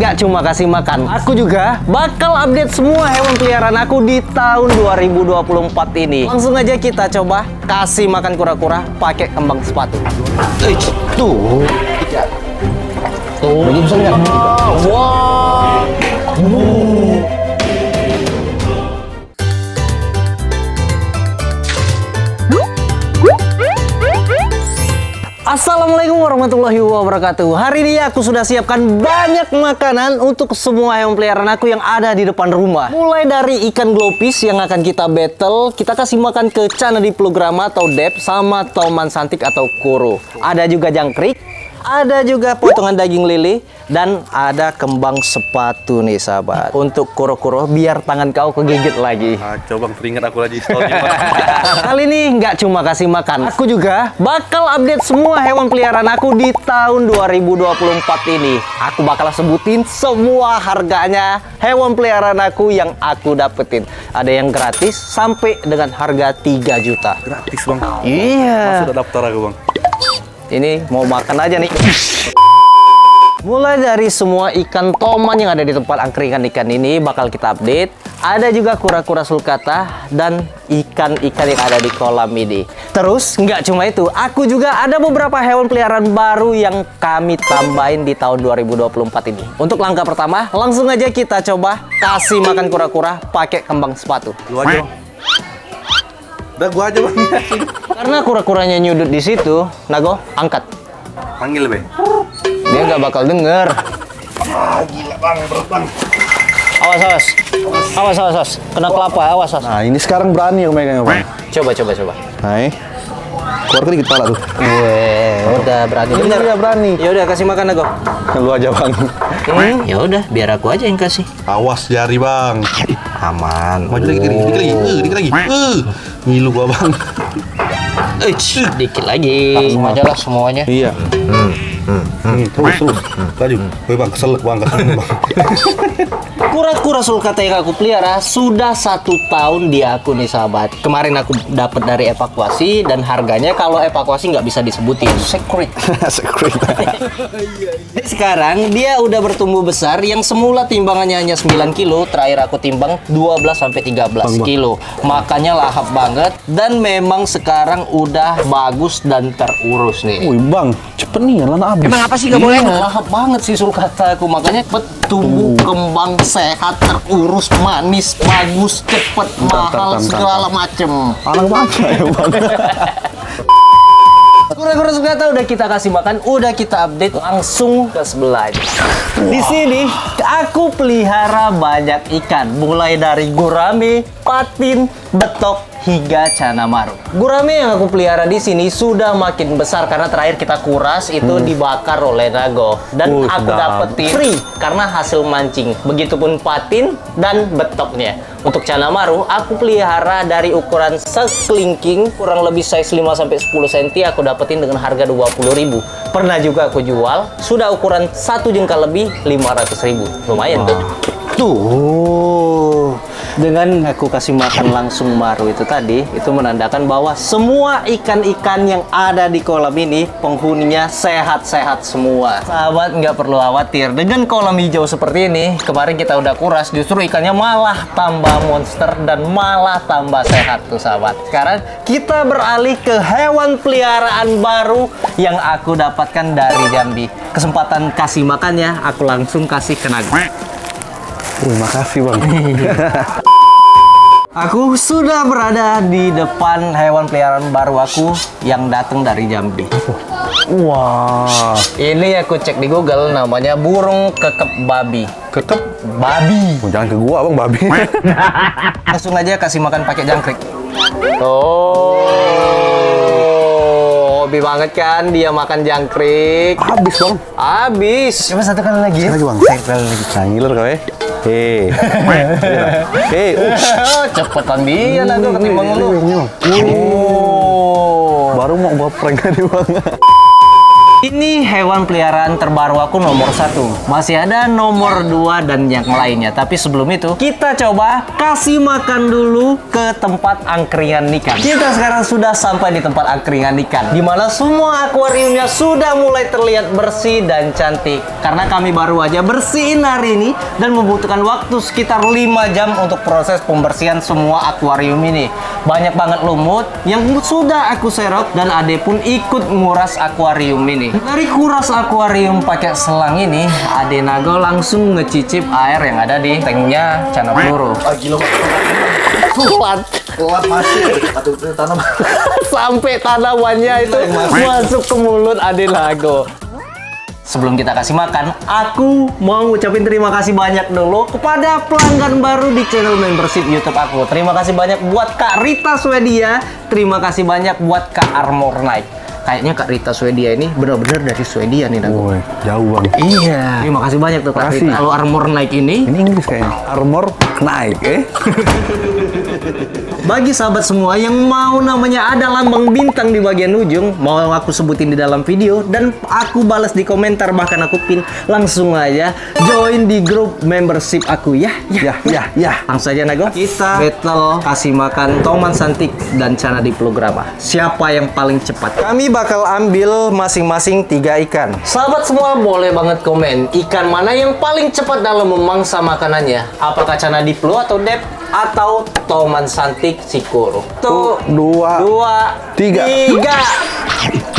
nggak cuma kasih makan, aku juga bakal update semua hewan peliharaan aku di tahun 2024 ini. Langsung aja kita coba kasih makan kura-kura pakai kembang sepatu. Tuh. Tuh. Lagi bisa nggak? Wow. Assalamualaikum warahmatullahi wabarakatuh. Hari ini aku sudah siapkan banyak makanan untuk semua hewan peliharaan aku yang ada di depan rumah. Mulai dari ikan glowfish yang akan kita battle, kita kasih makan ke Cana Diplograma atau Dep, sama Toman Santik atau Koro. Ada juga jangkrik, ada juga potongan daging lele, dan ada kembang sepatu nih sahabat. Untuk Koro-Koro biar tangan kau kegigit lagi. Coba teringat aku lagi story. Kali ini nggak cuma kasih makan, aku juga bakal update semua hewan peliharaan aku di tahun 2024 ini. Aku bakal sebutin semua harganya hewan peliharaan aku yang aku dapetin. Ada yang gratis sampai dengan harga 3 juta. Gratis bang. Iya. Sudah daftar aku bang. Ini mau makan aja nih. Mulai dari semua ikan toman yang ada di tempat angkringan ikan ini bakal kita update. Ada juga kura-kura sulcata dan ikan-ikan yang ada di kolam ini. Terus nggak cuma itu, aku juga ada beberapa hewan peliharaan baru yang kami tambahin di tahun 2024 ini. Untuk langkah pertama, langsung aja kita coba kasih makan kura-kura pakai kembang sepatu. Lu aja bang. Udah gua aja bang. Karena kura-kuranya nyudut di situ, Nago, angkat. Panggil be. Dia nggak bakal denger. Gila bang, berat bang. Awas, awas. Awas, awas, awas. Kena kelapa, awas, awas. Nah, ini sekarang berani aku megangnya, Bang. Coba, coba, coba. Hai. Keluar dikit pala tuh. Udah berani. Bener. Udah berani. Ya udah kasih makan Nago. Lu aja, Bang. Ya udah, biar aku aja yang kasih. Awas jari bang. Aman. Maju lagi, dikit lagi. Ngilu gua bang. Dikit lagi. Aja lah semuanya. Iya. Terus. Laju. Woi bang, keselak bang, bang. Kura-kura sulcata yang aku pelihara sudah 1 tahun di aku nih sahabat. Kemarin aku dapat dari evakuasi dan harganya kalau evakuasi nggak bisa disebutin. Secret. Secret. Sekarang dia udah bertumbuh besar. Yang semula timbangannya hanya 9 kilo, terakhir aku timbang 12-13 kilo. Makanya lahap banget dan memang sekarang udah bagus dan terurus nih. Wih, Bang. Cepet nih, lana habis. Emang apa sih nggak boleh? Lahap banget sih sulcata aku, makanya tumbuh kembang sehat, terurus, manis, bagus, cepet, mahal, segala macem. Anak baca ya, Bang. Kura-kura sulcata udah kita kasih makan, udah kita update, langsung ke sebelah. Di sini aku pelihara banyak ikan, mulai dari gurame, patin, betok, hingga cana maru. Gurame yang aku pelihara di sini sudah makin besar karena terakhir kita kuras itu dibakar oleh Nago dan aku dapetin free karena hasil mancing. Begitupun patin dan betoknya. Untuk cana maru aku pelihara dari ukuran sekelingking kurang lebih size 5-10 cm aku dapetin dengan harga 20.000. Pernah juga aku jual sudah ukuran 1 jengkal lebih 500.000. Lumayan tuh. Tuh, dengan aku kasih makan langsung maru itu tadi, itu menandakan bahwa semua ikan-ikan yang ada di kolam ini penghuninya sehat-sehat semua. Sahabat nggak perlu khawatir, dengan kolam hijau seperti ini, kemarin kita udah kuras, justru ikannya malah tambah monster dan malah tambah sehat tuh sahabat. Sekarang kita beralih ke hewan peliharaan baru yang aku dapatkan dari Jambi. Kesempatan kasih makannya, aku langsung kasih ke Nago. Makasih, Bang. Aku sudah berada di depan hewan peliharaan baru aku yang datang dari Jambi. Wah. Ini aku cek di Google, namanya burung kekep babi. Kekep Babi. jangan ke gua, Bang, babi. Langsung aja kasih makan pakai jangkrik. Oh, hobi banget kan dia makan jangkrik. Habis, Bang. Habis. Coba satu kali lagi. Sekali lagi, Bang. Sekali lagi. Nah, ngiler kau ya. Hei. Hei. Cepetan dia Nago ketimbang lu. Baru mau bawa prank nih, Bang. Ini hewan peliharaan terbaru aku nomor 1. Masih ada nomor 2 dan yang lainnya. Tapi sebelum itu, kita coba kasih makan dulu ke tempat angkringan ikan. Kita sekarang sudah sampai di tempat angkringan ikan, di mana semua akuariumnya sudah mulai terlihat bersih dan cantik. Karena kami baru aja bersihin hari ini dan membutuhkan waktu sekitar 5 jam untuk proses pembersihan semua akuarium ini. Banyak banget lumut yang sudah aku serok dan Ade pun ikut nguras akuarium ini. Dari kuras akuarium pakai selang ini, Ade Nago langsung ngecicip air yang ada di tanknya Cana Peluru. Gila. Kuat masih. Atau tanam. sampai tanamannya itu masuk ke mulut Ade Nago. Sebelum kita kasih makan, aku mau ngucapin terima kasih banyak dulu kepada pelanggan baru di channel membership YouTube aku. Terima kasih banyak buat Kak Rita Swedia. Terima kasih banyak buat Kak Armor Night. Kayaknya Kak Rita Swedia ini benar-benar dari Swedia nih, Nago. Woi, jauh bang. Iya. Terima kasih banyak tuh Kak Makasih. Rita. Kalau Armor Night ini, Ini Inggris kayaknya. Armor naik, bagi sahabat semua yang mau namanya ada lambang bintang di bagian ujung, mau aku sebutin di dalam video dan aku balas di komentar, bahkan aku pin, langsung aja join di grup membership aku ya. Langsung aja Nago. Kita battle kasih makan Toman Santik dan Cana Diplograma. Siapa yang paling cepat? Kami bakal ambil masing-masing 3 ikan. Sahabat semua boleh banget komen ikan mana yang paling cepat dalam memangsa makanannya. Apakah Cana Diplo atau Dep atau Toman Santik Sikoro? Tuh, 2, 3.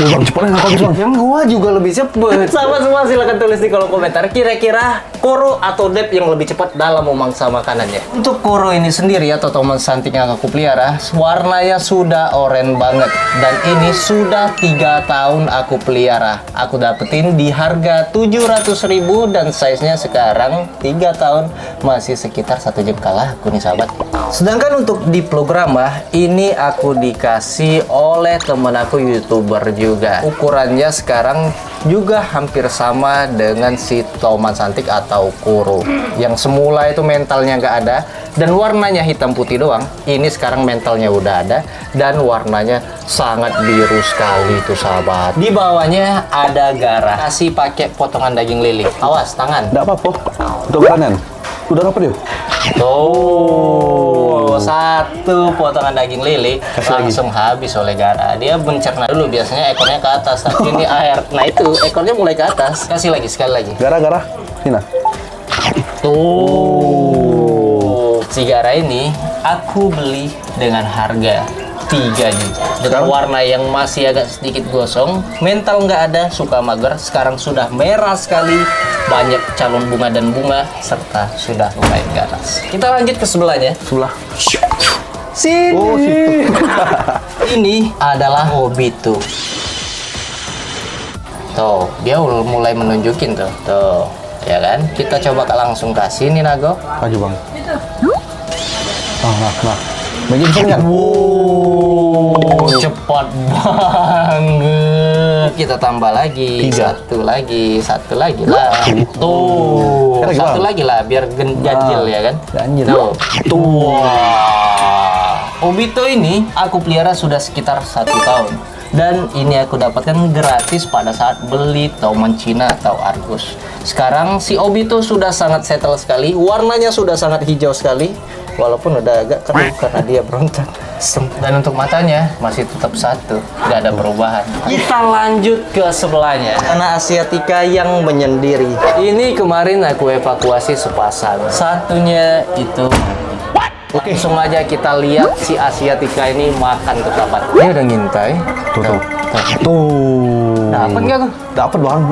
Bang, cepetnya nggak habis bang. Yang gua juga lebih cepet. Sahabat semua silahkan tulis di kolom komentar kira-kira Koro atau Dep yang lebih cepat dalam memangsa makanannya. Untuk Koro ini sendiri atau Toman Santik yang aku pelihara, warnanya sudah oranye banget dan ini sudah 3 tahun aku pelihara. Aku dapetin di harga 700.000 dan size-nya sekarang 3 tahun masih sekitar 1 jam kalah aku nih sahabat. Sedangkan untuk Diplograma ini aku dikasih oleh temen aku YouTuber juga. Ukurannya sekarang juga hampir sama dengan si Toman Santik atau Koro. Yang semula itu mentalnya nggak ada dan warnanya hitam putih doang. Ini sekarang mentalnya udah ada dan warnanya sangat biru sekali tuh sahabat. Di bawahnya ada garah. Kasih pakai potongan daging lili. Awas tangan. Nggak apa-apa. Untuk kanan. Udah apa dia? Tuh, 1 potongan daging lili langsung habis oleh Gara. Dia mencerna dulu, biasanya ekornya ke atas, tapi ini air. Nah itu, ekornya mulai ke atas. Kasih lagi, sekali lagi. Gara-gara. Sini. Tuh, si Gara ini aku beli dengan harga 3 juta. Dengan warna yang masih agak sedikit gosong, mental nggak ada, suka mager, sekarang sudah merah sekali, banyak calon bunga dan bunga, serta sudah lumayan ganas. Kita lanjut ke sebelahnya. Sebelah. Sini. Oh, situ. Ini adalah Obito. Tuh, dia mulai menunjukin tuh. Tuh, ya kan? Kita coba langsung kasih nih Nago. Maju bang. Nah. Begini kan? Wow, cepat banget. Kita tambah lagi, 3. satu lagi lah. Tuh, Kira-kira. satu lagi lah, biar ganjil ya kan? Ganjil. Tuh. Wah. Obito ini aku pelihara sudah sekitar 1 tahun. Dan ini aku dapatkan gratis pada saat beli Toman Cina atau Argus. Sekarang si Obito sudah sangat settle sekali, warnanya sudah sangat hijau sekali, walaupun udah agak keruh karena dia berontak. Dan untuk matanya masih tetap 1, nggak ada perubahan. Kita lanjut ke sebelahnya. Karena Asiatica yang menyendiri. Ini kemarin aku evakuasi sepasang. Satunya itu. Langsung aja kita lihat si Asiatica ini makan tuh kapan. Dia udah ngintai. Tuh. Dapat nggak tuh? Dapat bang.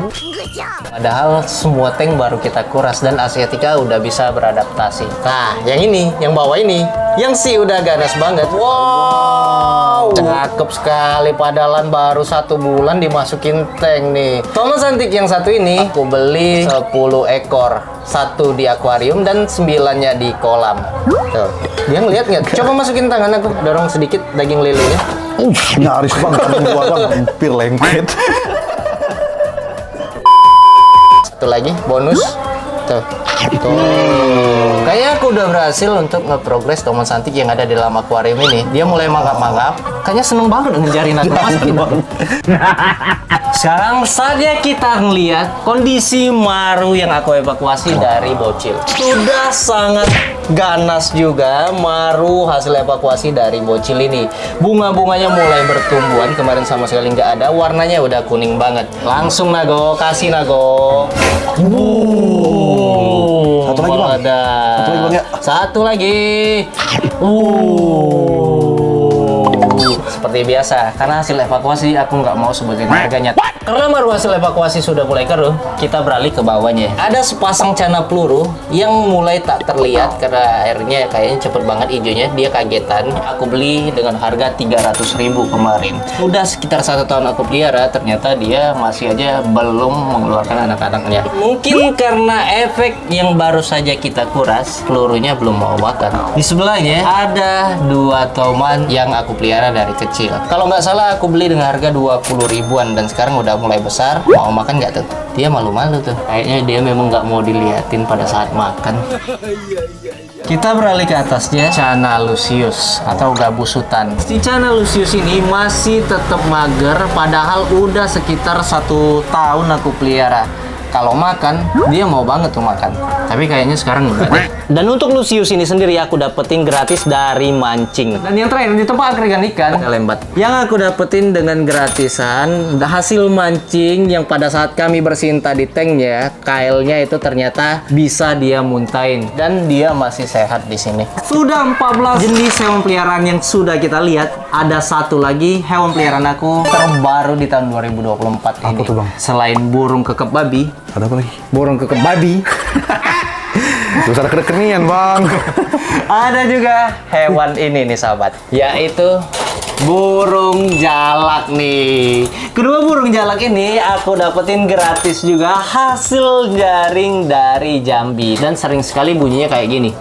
Padahal semua tank baru kita kuras dan Asiatica udah bisa beradaptasi. Nah, yang ini, yang bawah ini, yang si udah ganas banget. Wow, cakep sekali. Padahal baru 1 bulan dimasukin tank nih. Toman Santik yang satu ini aku beli 10 ekor, 1 di akuarium dan 9-nya di kolam. Tuh, dia ngeliat nggak? Coba masukin tangan aku, dorong sedikit daging lilinya. Nyaris bang. Gua bang. Hampir lengket. Satu lagi bonus. Tuh. Kayaknya aku udah berhasil untuk nge-progress Tomon Santik yang ada di dalam akuarium ini. Dia mulai mangap-mangap. Kayaknya seneng banget ngejarin aku. Masukin aku. Sekarang saatnya kita ngeliat kondisi Maru yang aku evakuasi dari bocil. Sudah sangat ganas juga Maru hasil evakuasi dari bocil ini. Bunga-bunganya mulai bertumbuhan. Kemarin sama sekali nggak ada. Warnanya udah kuning banget. Langsung Nago, kasih Nago. Satu lagi, Bang. Satu lagi, Bang, ya. Satu lagi. Seperti biasa, karena hasil evakuasi aku nggak mau sebutin harganya. Karena baru hasil evakuasi sudah mulai keruh, kita beralih ke bawahnya. Ada sepasang cana peluru yang mulai tak terlihat karena airnya kayaknya cepet banget hijaunya. Dia kagetan. Aku beli dengan harga 300.000 kemarin. Udah sekitar 1 tahun aku pelihara, ternyata dia masih aja belum mengeluarkan anak-anaknya. Mungkin karena efek yang baru saja kita kuras, pelurunya belum mau makan. Di sebelahnya ada 2 toman yang aku pelihara dari kecil. Kalau nggak salah aku beli dengan harga 20 ribuan dan sekarang udah mulai besar. Mau makan nggak tuh? Dia malu-malu tuh. Kayaknya dia memang nggak mau diliatin pada saat makan. Kita beralih ke atasnya, Cana Lucius atau gabus hutan. Si Cana Lucius ini masih tetap mager, padahal udah sekitar 1 tahun aku pelihara. Kalau makan, dia mau banget tuh makan. Tapi kayaknya sekarang udah deh. Dan untuk Lucius ini sendiri aku dapetin gratis dari mancing. Dan yang terakhir di tempat angkringan ikan lembat. Yang aku dapetin dengan gratisan hasil mancing yang pada saat kami bersihin tadi tanknya, kailnya itu ternyata bisa dia muntahin dan dia masih sehat di sini. Sudah 14 jenis hewan peliharaan yang sudah kita lihat. Ada satu lagi hewan peliharaan aku terbaru di tahun 2024 ini. Apa tuh, Bang? Selain burung kekep babi, Ada apa lagi? burung kekep babi. Terus ada kedekenian, Bang. Ada juga hewan ini nih sahabat, yaitu burung jalak nih. Kedua burung jalak ini aku dapetin gratis juga hasil jaring dari Jambi. Dan sering sekali bunyinya kayak gini.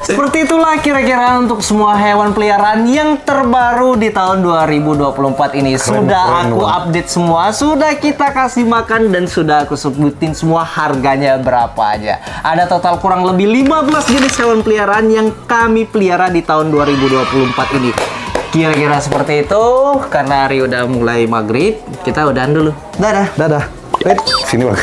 Seperti itulah kira-kira untuk semua hewan peliharaan yang terbaru di tahun 2024 ini. Sudah aku update semua, sudah kita kasih makan dan sudah aku sebutin semua harganya berapa aja. Ada total kurang lebih 15 jenis hewan peliharaan yang kami pelihara di tahun 2024 ini. Kira-kira seperti itu. Karena hari udah mulai maghrib, kita udahan dulu. Dadah. Dadah. Sini, Bang.